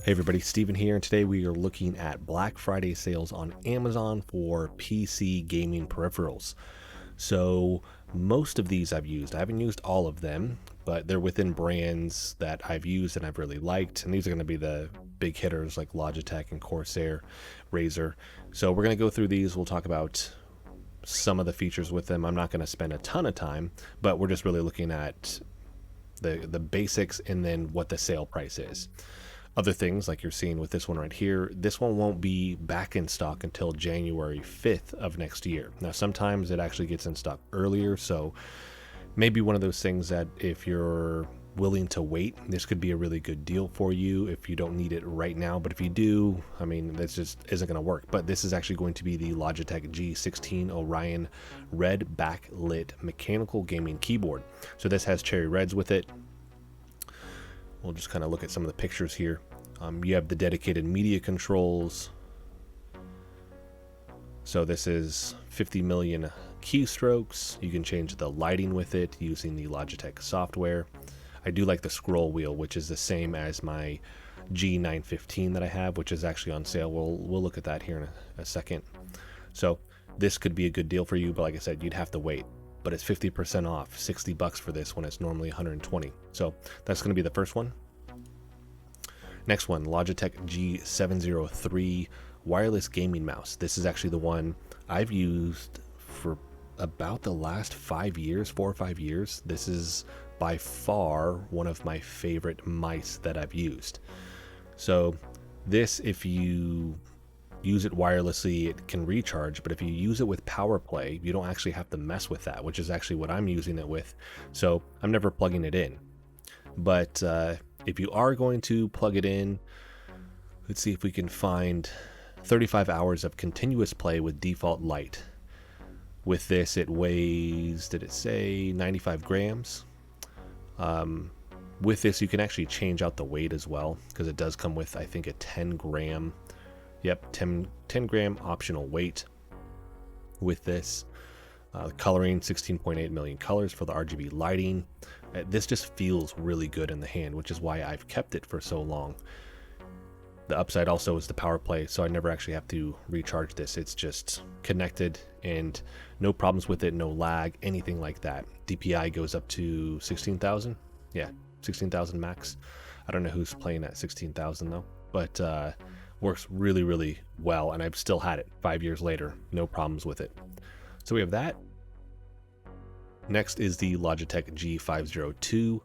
Hey everybody, Steven here, and today we are looking at Black Friday sales on Amazon for PC gaming peripherals. So most of these I've used. I haven't used all of them, but they're within brands that I've used and I've really liked, and these are going to be the big hitters like Logitech and Corsair, Razer. So we're going to go through these. We'll talk about some of the features with them. I'm not going to spend a ton of time, but we're just really looking at the basics and then what the sale price is. Other things like you're seeing with this one right here, this one won't be back in stock until January 5th of next year. Now, sometimes it actually gets in stock earlier, so maybe one of those things that if you're willing to wait, this could be a really good deal for you if you don't need it right now. But if you do, I mean, this just isn't going to work. But this is actually going to be the Logitech G16 Orion Red backlit mechanical gaming keyboard. So this has cherry reds with it. We'll just kind of look at some of the pictures here. You have the dedicated media controls. So this is 50 million keystrokes. You can change the lighting with it using the Logitech software. I do like the scroll wheel, which is the same as my G915 that I have, which is actually on sale. We'll look at that here in a second. So this could be a good deal for you, but like I said, you'd have to wait. But it's 50% off, $60 for this when it's normally $120. So that's going to be the first one. Next one, Logitech G703 wireless gaming mouse. This is actually the one I've used for about the last 5 years, 4 or 5 years. This is by far one of my favorite mice that I've used. So this, if you use it wirelessly, it can recharge, but if you use it with power play, you don't actually have to mess with that, which is actually what I'm using it with. So I'm never plugging it in. But if you are going to plug it in, let's see if we can find 35 hours of continuous play with default light. With this, it weighs, did it say 95 grams? With this, you can actually change out the weight as well, because it does come with, I think, a 10 gram 10 gram optional weight with this. Coloring, 16.8 million colors for the RGB lighting. This just feels really good in the hand, which is why I've kept it for so long. The upside also is the power play, so I never actually have to recharge this. It's just connected and no problems with it, no lag, anything like that. DPI goes up to 16,000. Yeah, 16,000 max. I don't know who's playing at 16,000 though, but works really, really well, and I've still had it 5 years later, no problems with it. So we have that. Next is the Logitech G502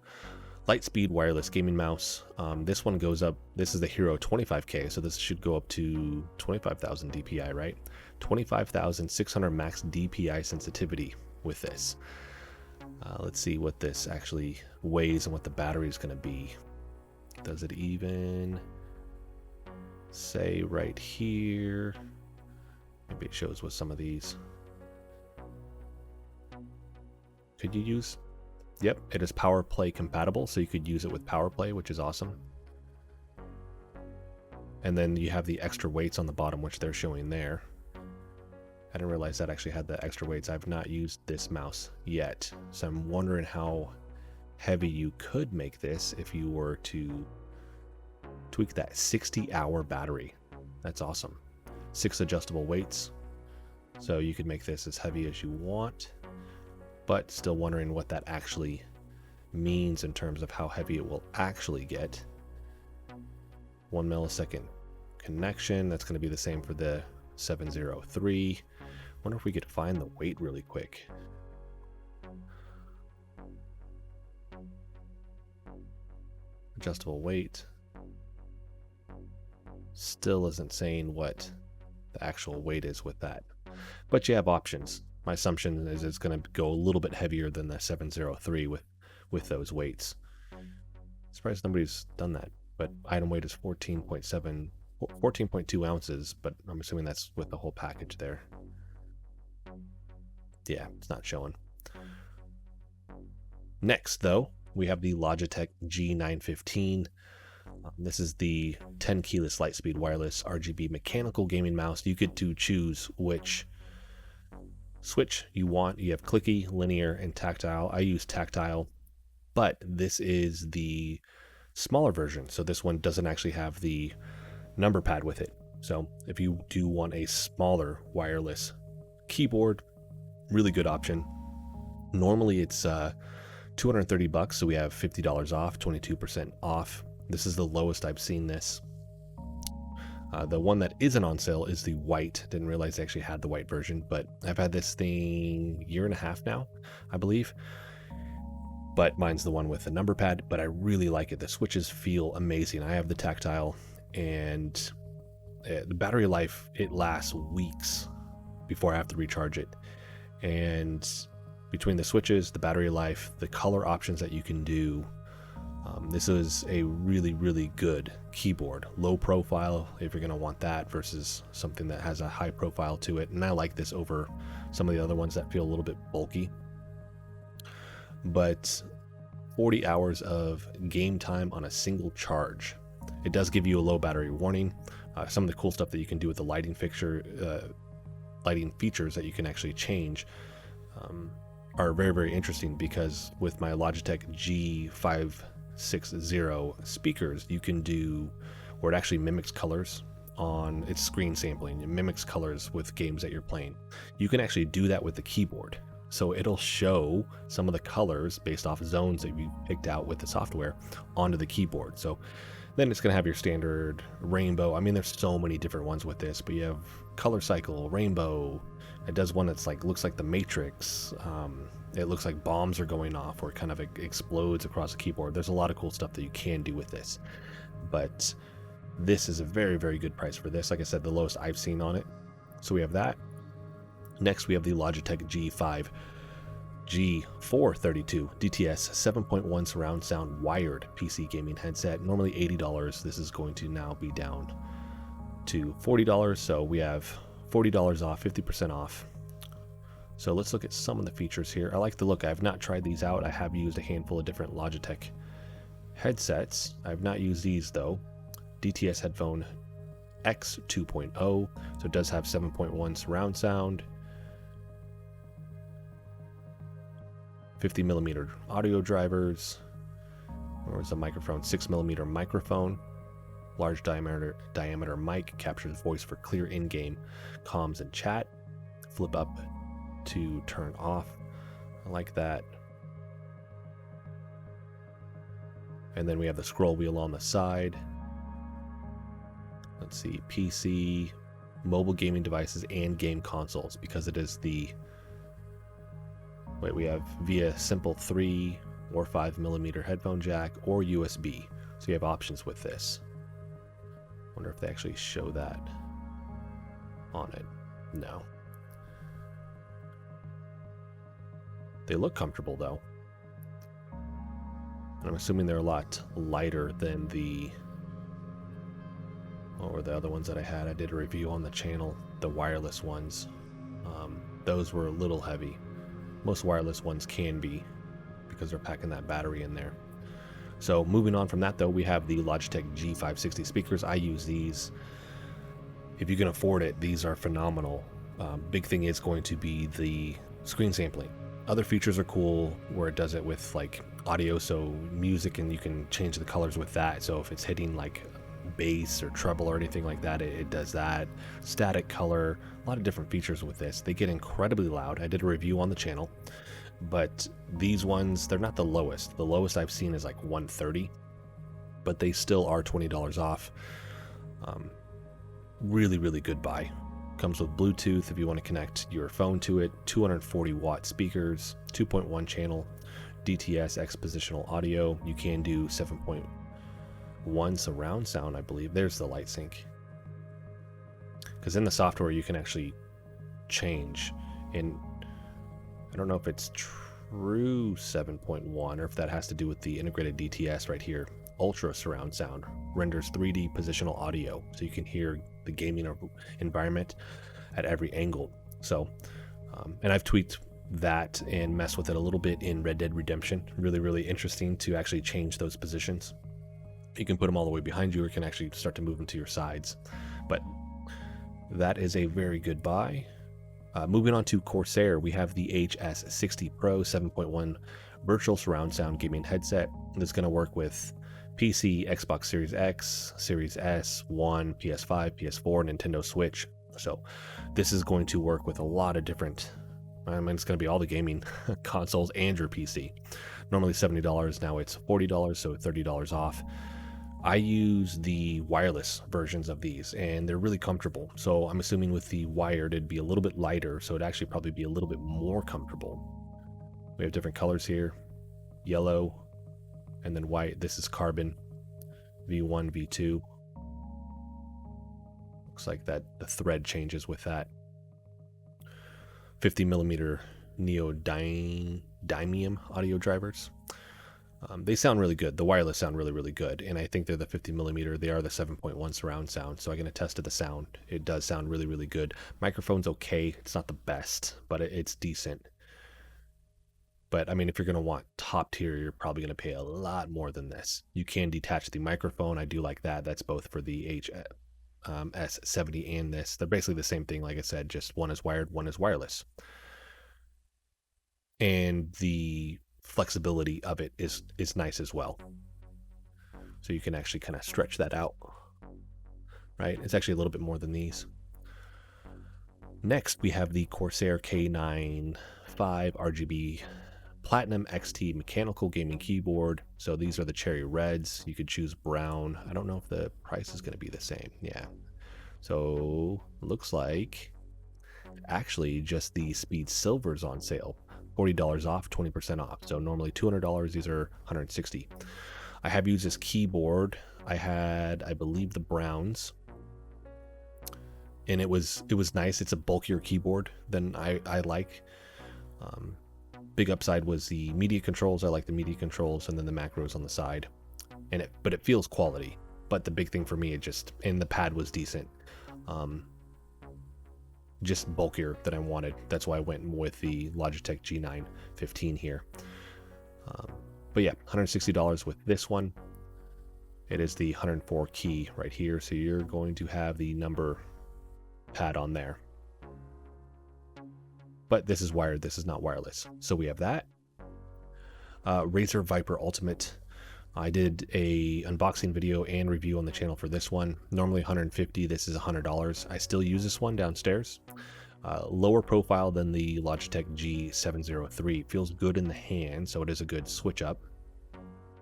Lightspeed wireless gaming mouse. This one goes up, this is the Hero 25K, so this should go up to 25,000 DPI, right? 25,600 max DPI sensitivity with this. Let's see what this actually weighs and what the battery is going to be. Does it even say right here? Maybe it shows what some of these could you use. Yep, it is power play compatible, so you could use it with power play, which is awesome. And then you have the extra weights on the bottom, which they're showing there. I didn't realize that actually had the extra weights. I've not used this mouse yet, so I'm wondering how heavy you could make this if you were to tweak that 60-hour battery. That's awesome. 6 adjustable weights, so you could make this as heavy as you want, but still wondering what that actually means in terms of how heavy it will actually get. 1 millisecond connection, that's going to be the same for the 703. Wonder if we could find the weight really quick. Adjustable weight. Still isn't saying what the actual weight is with that, but you have options. My assumption is it's going to go a little bit heavier than the 703 with those weights. Surprised nobody's done that, but item weight is 14.2 ounces, but I'm assuming that's with the whole package there. Yeah, it's not showing. Next, though, we have the Logitech G915. This is the 10 keyless Lightspeed wireless RGB mechanical gaming mouse. You get to choose which switch you want. You have clicky, linear, and tactile. I use tactile, but this is the smaller version. So this one doesn't actually have the number pad with it. So if you do want a smaller wireless keyboard, really good option. Normally it's $230, so we have $50 off, 22% off. This is the lowest I've seen this. The one that isn't on sale is the white. Didn't realize they actually had the white version, but I've had this thing a year and a half now, I believe. But mine's the one with the number pad, but I really like it. The switches feel amazing. I have the tactile, and the battery life, it lasts weeks before I have to recharge it. And between the switches, the battery life, the color options that you can do, this is a really, really good keyboard. Low profile, if you're going to want that, versus something that has a high profile to it. And I like this over some of the other ones that feel a little bit bulky. But 40 hours of game time on a single charge. It does give you a low battery warning. Some of the cool stuff that you can do with the lighting features that you can actually change are very, very interesting, because with my Logitech G560 speakers, you can do where it actually mimics colors on its screen sampling. It mimics colors with games that you're playing. You can actually do that with the keyboard. So it'll show some of the colors based off zones that you picked out with the software onto the keyboard. So then it's going to have your standard rainbow. I mean, there's so many different ones with this, but you have color cycle, rainbow. It does one that's like, looks like the Matrix. It looks like bombs are going off, or it kind of explodes across the keyboard. There's a lot of cool stuff that you can do with this, but this is a very, very good price for this. Like I said, the lowest I've seen on it. So we have that. Next, we have the Logitech G432 DTS 7.1 surround sound wired PC gaming headset. Normally $80. This is going to now be down to $40. So we have $40 off, 50% off. So let's look at some of the features here. I like the look. I have not tried these out. I have used a handful of different Logitech headsets. I have not used these though. DTS headphone X 2.0. So it does have 7.1 surround sound. 50mm audio drivers. Or is a microphone, 6mm microphone. Large diameter mic, captures voice for clear in-game comms and chat. Flip up to turn off. I like that. And then we have the scroll wheel on the side. Let's see, PC, mobile gaming devices, and game consoles, because it is the... Wait, we have via simple 3 or 5mm headphone jack or USB. So you have options with this. Wonder if they actually show that on it. No. They look comfortable though. And I'm assuming they're a lot lighter than the... What were the other ones that I had? I did a review on the channel, the wireless ones. Those were a little heavy. Most wireless ones can be, because they're packing that battery in there. So moving on from that though, we have the Logitech G560 speakers. I use these. If you can afford it, these are phenomenal. Big thing is going to be the screen sampling. Other features are cool where it does it with like audio, so music, and you can change the colors with that. So if it's hitting like bass or treble or anything like that, it does that. Static color, a lot of different features with this. They get incredibly loud. I did a review on the channel, but these ones, they're not the lowest. The lowest I've seen is like 130, but they still are $20 off. Really, really good buy. Comes with Bluetooth if you want to connect your phone to it, 240 watt speakers, 2.1 channel, DTS expositional audio. You can do 7.1 surround sound, I believe. There's the light sync. Because in the software you can actually change, and I don't know if it's true 7.1 or if that has to do with the integrated DTS right here. Ultra surround sound renders 3D positional audio, so you can hear the gaming environment at every angle. So, and I've tweaked that and messed with it a little bit in Red Dead Redemption. Really, really interesting to actually change those positions. You can put them all the way behind you, or you can actually start to move them to your sides. But that is a very good buy. Moving on to Corsair, we have the HS60 PRO 7.1 virtual surround sound gaming headset. That's going to work with PC, Xbox Series X, Series S, One, PS5, PS4, Nintendo Switch. So this is going to work with a lot of different, I mean, it's going to be all the gaming consoles and your PC. Normally $70, now it's $40, so $30 off. I use the wireless versions of these, and they're really comfortable. So I'm assuming with the wired, it'd be a little bit lighter, so it'd actually probably be a little bit more comfortable. We have different colors here, yellow, and then white. This is carbon, V1, V2. Looks like that the thread changes with that. 50mm neodymium audio drivers. They sound really good. The wireless sound really, really good. And I think they're the 50mm. They are the 7.1 surround sound. So I'm going to test the sound. It does sound really, really good. Microphone's okay. It's not the best, but it's decent. But I mean, if you're going to want top tier, you're probably going to pay a lot more than this. You can detach the microphone. I do like that. That's both for the HS70 and this. They're basically the same thing. Like I said, just one is wired, one is wireless. And the flexibility of it is nice as well. So you can actually kind of stretch that out, right? It's actually a little bit more than these. Next, we have the Corsair K95 RGB Platinum XT mechanical gaming keyboard. So these are the cherry reds. You could choose brown. I don't know if the price is going to be the same. Yeah. So looks like actually just the speed silver's on sale. $40 off, 20% off. So normally $200, these are $160. I have used this keyboard. I had, I believe, the browns, and it was nice. It's a bulkier keyboard than I like. Big upside was the media controls. I like the media controls, and then the macros on the side, but it feels quality. But the big thing for me, and the pad was decent. Just bulkier than I wanted. That's why I went with the Logitech G915 here. But yeah, $160 with this one. It is the 104 key right here, so you're going to have the number pad on there. But this is wired, this is not wireless. So we have that. Razer Viper Ultimate. I did a unboxing video and review on the channel for this one. Normally $150, this is $100. I still use this one downstairs. Lower profile than the Logitech G703. Feels good in the hand, so it is a good switch up.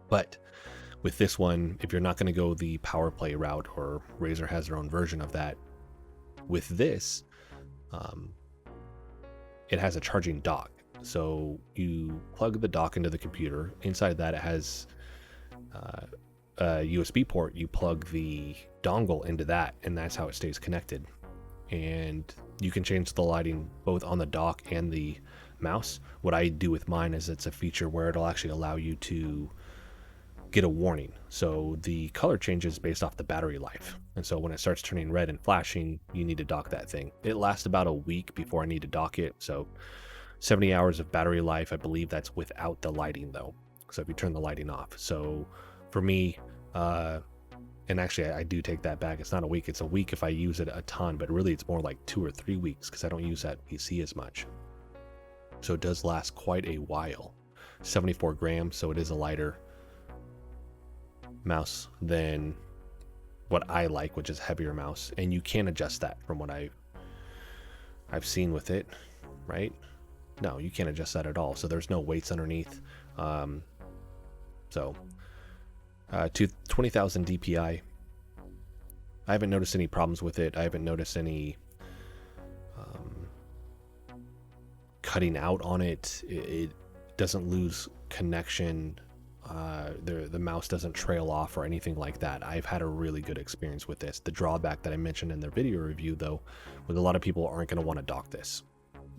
But with this one, if you're not going to go the power play route, or Razer has their own version of that, with this, it has a charging dock. So you plug the dock into the computer. Inside that, it has a USB port. You plug the dongle into that, and that's how it stays connected. And you can change the lighting both on the dock and the mouse. What I do with mine is it's a feature where it'll actually allow you to get a warning. So the color changes based off the battery life. And so when it starts turning red and flashing, you need to dock that thing. It lasts about a week before I need to dock it. So 70 hours of battery life. I believe that's without the lighting though. So if you turn the lighting off. So for me, and actually I do take that back. It's not a week. It's a week if I use it a ton, but really it's more like 2 or 3 weeks because I don't use that PC as much. So it does last quite a while. 74 grams. So it is a lighter mouse than what I like, which is heavier mouse. And you can adjust that from what I've seen with it, right? No, you can't adjust that at all. So there's no weights underneath. To 20,000 DPI. I haven't noticed any problems with it. I haven't noticed any cutting out on it. It doesn't lose connection. The mouse doesn't trail off or anything like that. I've had a really good experience with this. The drawback that I mentioned in the video review, though, was a lot of people aren't going to want to dock this.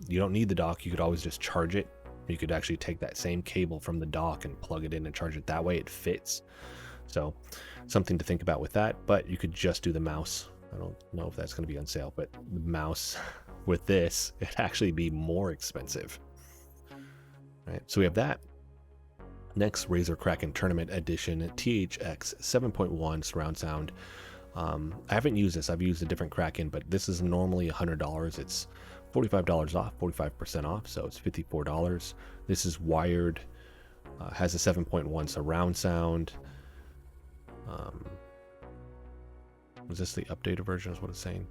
You don't need the dock. You could always just charge it. You could actually take that same cable from the dock and plug it in and charge it that way. It fits. So something to think about with that, but you could just do the mouse. I don't know if that's going to be on sale, but the mouse with this, it'd actually be more expensive. Right, so we have that. Next, Razer Kraken Tournament Edition THX 7.1 surround sound. I haven't used this. I've used a different Kraken, but this is normally $100. It's $45 off, 45% off, so it's $54. This is wired, has a 7.1 surround sound. Was this the updated version is what it's saying?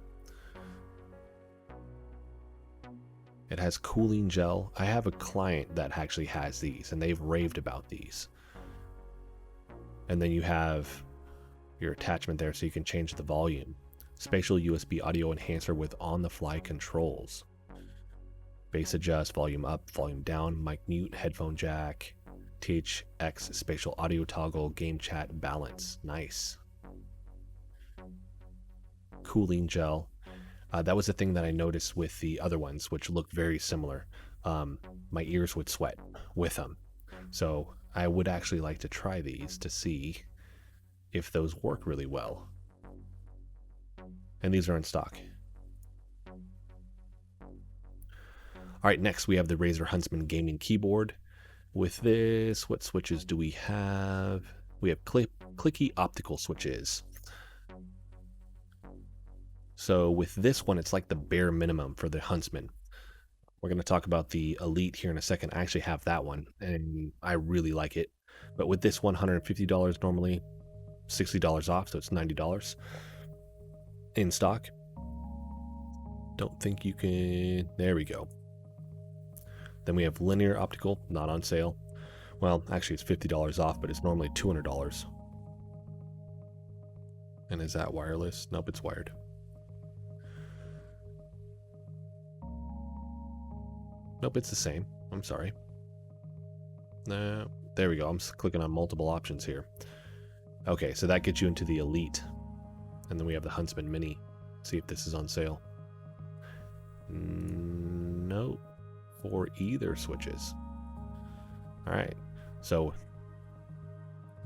It has cooling gel. I have a client that actually has these, and they've raved about these. And then you have your attachment there so you can change the volume. Spatial USB audio enhancer with on-the-fly controls. Bass adjust, volume up, volume down, mic mute, headphone jack, THX spatial audio toggle, game chat, balance. Nice. Cooling gel. That was the thing that I noticed with the other ones, which looked very similar. My ears would sweat with them. So I would actually like to try these to see if those work really well. And these are in stock. All right, next we have the Razer Huntsman gaming keyboard. With this, what switches do we have? We have clicky optical switches. So with this one, it's like the bare minimum for the Huntsman. We're going to talk about the Elite here in a second. I actually have that one, and I really like it. But with this one, $150 normally, $60 off, so it's $90 in stock. Don't think you can... There we go. Then we have linear optical, not on sale. Well, actually it's $50 off, but it's normally $200. And is that wireless? Nope, it's wired. Nope, it's the same. I'm sorry. No, there we go. I'm clicking on multiple options here. Okay, so that gets you into the Elite. And then we have the Huntsman Mini. See if this is on sale. No, for either switches. All right, so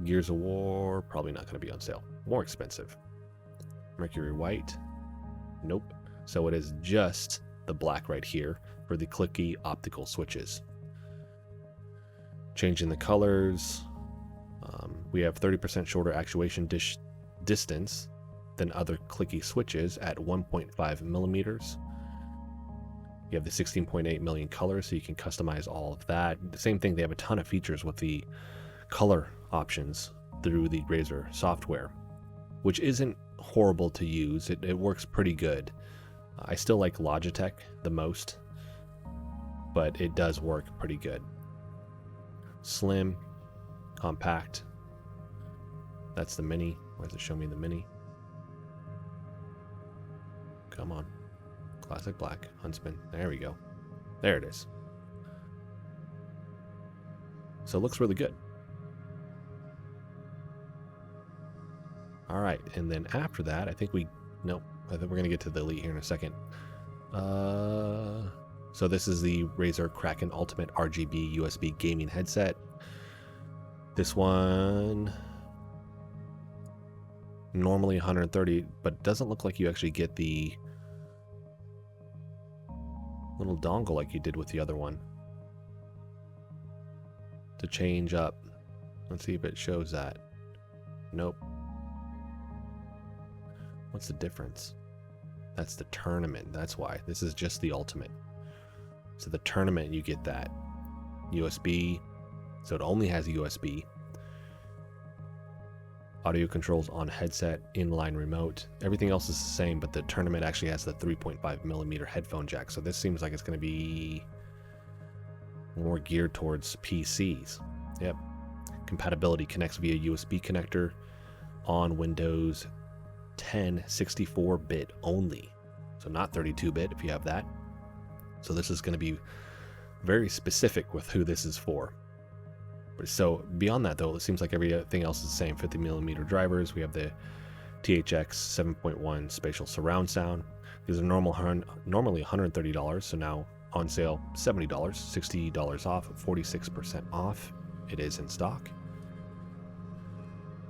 Gears of War, probably not going to be on sale. More expensive. Mercury White, nope. So it is just the black right here for the clicky optical switches. Changing the colors. We have 30% shorter actuation distance than other clicky switches at 1.5 millimeters. You have the 16.8 million colors, so you can customize all of that. The same thing, they have a ton of features with the color options through the Razer software, which isn't horrible to use. It works pretty good. I still like Logitech the most, but it does work pretty good. Slim, compact. That's the Mini. Why does it show me the Mini? Come on. Classic black, Huntsman. There we go. There it is. So it looks really good. All right, and then after that, I think we're going to get to the Elite here in a second. So this is the Razer Kraken Ultimate RGB USB gaming headset. This one, normally $130, but doesn't look like you actually get the little dongle like you did with the other one to change up. Let's see if it shows that. Nope. What's the difference? That's the tournament. That's why. This is just the Ultimate. So the tournament, you get that USB. So it only has USB. Audio controls on headset, inline remote. Everything else is the same, but the tournament actually has the 3.5 millimeter headphone jack. So this seems like it's going to be more geared towards PCs. Yep. Compatibility connects via USB connector on Windows 10 64-bit only. So not 32-bit if you have that. So this is going to be very specific with who this is for. So beyond that, though, it seems like everything else is the same. 50 millimeter drivers. We have the THX 7.1 spatial surround sound. These are normally $130, so now on sale $70, $60 off, 46% off. It is in stock.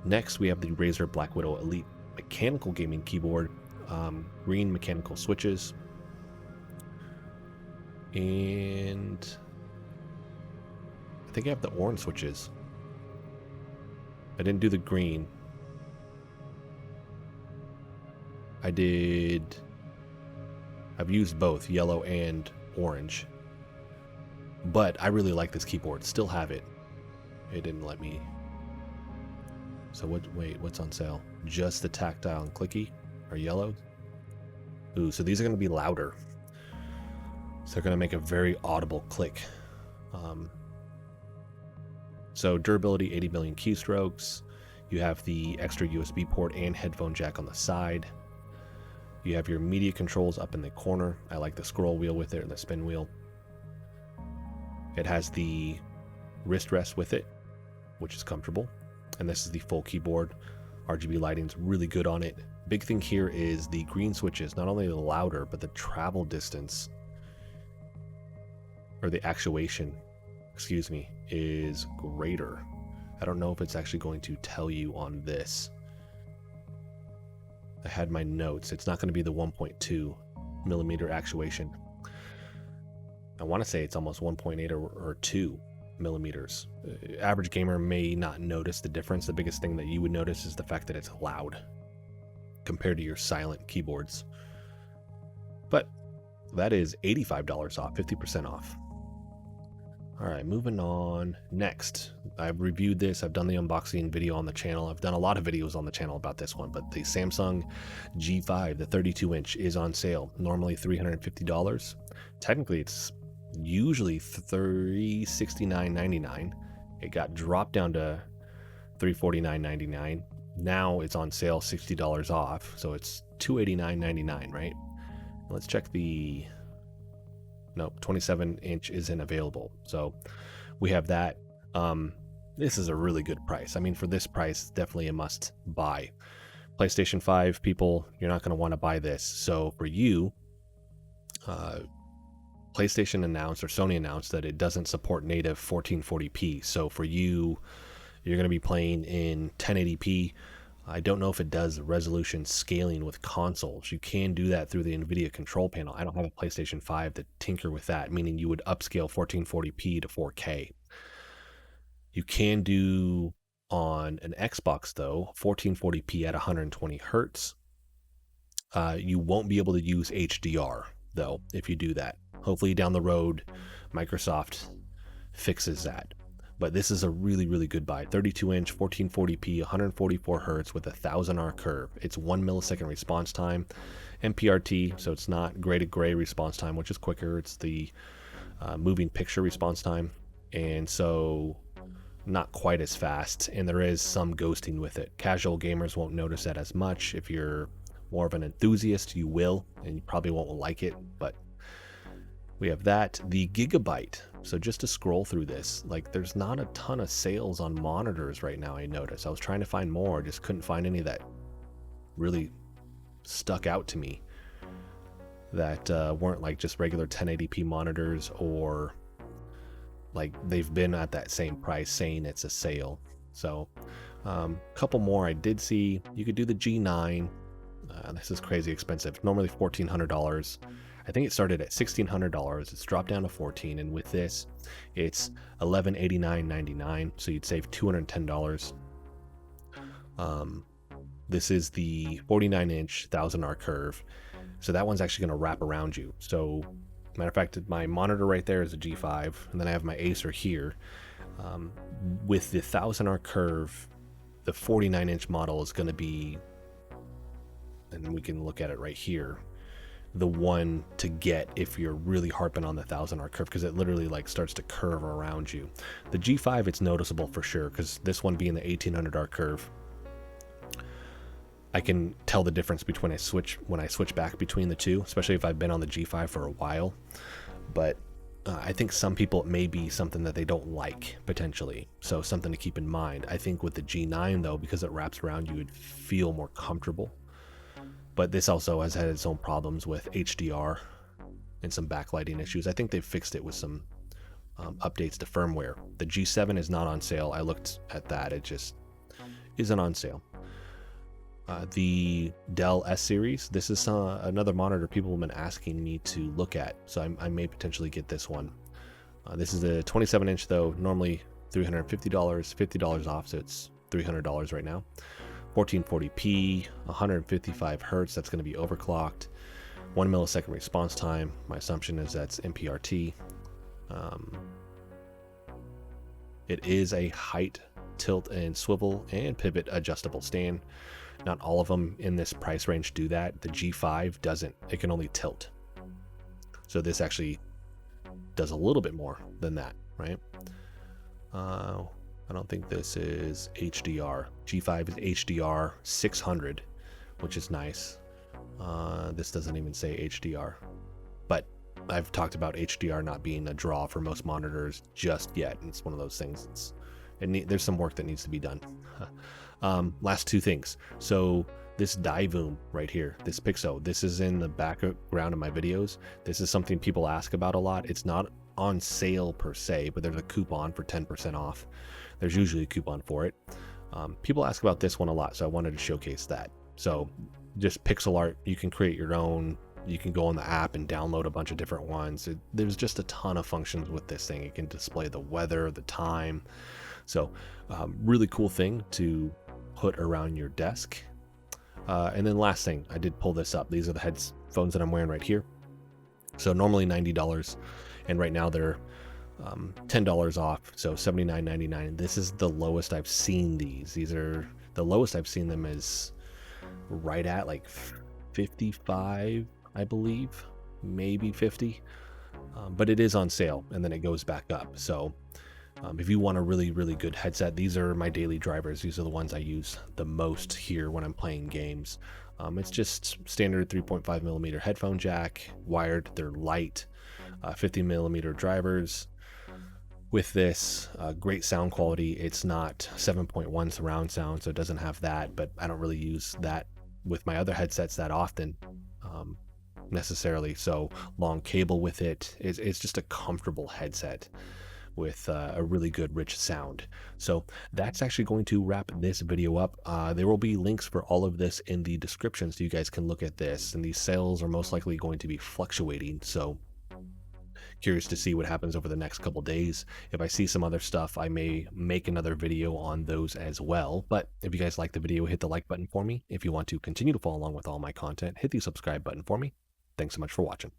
Next, we have the Razer BlackWidow Elite mechanical gaming keyboard, green mechanical switches, and I think I have the orange switches. I didn't do the green. I've used both yellow and orange, but I really like this keyboard. Still have it. It didn't let me So wait, what's on sale? Just the tactile and clicky are yellow. Ooh, so these are going to be louder. So they're going to make a very audible click. So durability, 80 million keystrokes. You have the extra USB port and headphone jack on the side. You have your media controls up in the corner. I like the scroll wheel with it and the spin wheel. It has the wrist rest with it, which is comfortable. And this is the full keyboard. RGB lighting's really good on it. Big thing here is the green switches, not only louder, but the travel distance, or the actuation, excuse me, is greater. I don't know if it's actually going to tell you on this. I had my notes. It's not going to be the 1.2 millimeter actuation. I want to say it's almost 1.8 or 2 millimeters. Average gamer may not notice the difference. The biggest thing that you would notice is the fact that it's loud compared to your silent keyboards. But that is $85 off, 50% off. All right, moving on. Next, I've reviewed this. I've done the unboxing video on the channel. I've done a lot of videos on the channel about this one, but the Samsung G5, the 32-inch, is on sale. Normally $350. Technically, it's usually $369.99. It got dropped down to $349.99. Now it's on sale, $60 off, so it's $289.99, right? Let's check the... Nope, 27-inch isn't available. So we have that. This is a really good price. I mean, for this price, definitely a must buy. PlayStation 5 people, you're not going to want to buy this. So for you, PlayStation announced, or Sony announced, that it doesn't support native 1440p. So for you, you're going to be playing in 1080p. I don't know if it does resolution scaling with consoles. You can do that through the NVIDIA control panel. I don't have a PlayStation 5 to tinker with that, meaning you would upscale 1440p to 4K. You can do on an Xbox, though, 1440p at 120 hertz. You won't be able to use HDR, though, if you do that. Hopefully down the road, Microsoft fixes that. But this is a really, really good buy. 32-inch, 1440p, 144 hertz with a 1000R curve. It's 1 millisecond response time, MPRT, so it's not gray to gray response time, which is quicker. It's the moving picture response time, and so not quite as fast. And there is some ghosting with it. Casual gamers won't notice that as much. If you're more of an enthusiast, you will, and you probably won't like it, but we have that. The Gigabyte. So just to scroll through this, like, there's not a ton of sales on monitors right now, I noticed. I was trying to find more, just couldn't find any that really stuck out to me, that weren't like just regular 1080p monitors, or like they've been at that same price saying it's a sale. So a couple more I did see. You could do the G9. This is crazy expensive. Normally $1,400. I think it started at $1,600. It's dropped down to $1,400, and with this, it's $1,189.99. So you'd save $210. This is the 49-inch 1000R curve. So that one's actually going to wrap around you. So, matter of fact, my monitor right there is a G5, and then I have my Acer here. With the 1000R curve, the 49-inch model is going to be, and we can look at it right here, the one to get if you're really harping on the 1000R curve, because it literally like starts to curve around you. The G5, it's noticeable for sure, because this one being the 1800R curve, I can tell the difference between when I switch back between the two, especially if I've been on the G5 for a while. But I think some people, it may be something that they don't like, potentially. So something to keep in mind. I think with the G9, though, because it wraps around you, it'd feel more comfortable. But this also has had its own problems with HDR and some backlighting issues. I think they've fixed it with some updates to firmware. The G7 is not on sale. I looked at that. It just isn't on sale. The Dell S series, this is another monitor people have been asking me to look at, so I may potentially get this one. This is a 27-inch, though, normally $350, $50 off, so it's $300 right now. 1440p, 155 hertz, that's going to be overclocked. 1 millisecond response time, my assumption is that's MPRT. It is a height tilt and swivel and pivot adjustable stand. Not all of them in this price range do that. The G5 doesn't. It can only tilt. So this actually does a little bit more than that, right? I don't think this is HDR. G5 is HDR 600, which is nice. This doesn't even say HDR, but I've talked about HDR not being a draw for most monitors just yet. It's one of those things. There's some work that needs to be done. Last two things. So this Divoom right here, this Pixoo, this is in the background of my videos. This is something people ask about a lot. It's not on sale per se, but there's a coupon for 10% off. There's usually a coupon for it. People ask about this one a lot, so I wanted to showcase that. So just pixel art, you can create your own. You can go on the app and download a bunch of different ones. There's just a ton of functions with this thing. It can display the weather, the time. So really cool thing to put around your desk. And then last thing, I did pull this up. These are the headphones that I'm wearing right here. So normally $90, and right now they're $10 off, so $79.99. This is the lowest I've seen these. These are the lowest I've seen them is right at like 55, I believe, maybe 50. But it is on sale, and then it goes back up. So if you want a really, really good headset, these are my daily drivers. These are the ones I use the most here when I'm playing games. It's just standard 3.5 millimeter headphone jack, wired. They're light, 50 millimeter drivers. With this, great sound quality. It's not 7.1 surround sound, so it doesn't have that, but I don't really use that with my other headsets that often necessarily. So long cable with it. It's just a comfortable headset with a really good rich sound. So that's actually going to wrap this video up. There will be links for all of this in the description, so you guys can look at this, and these sales are most likely going to be fluctuating, so curious to see what happens over the next couple days. If I see some other stuff, I may make another video on those as well. But if you guys like the video, hit the like button for me. If you want to continue to follow along with all my content, hit the subscribe button for me. Thanks so much for watching.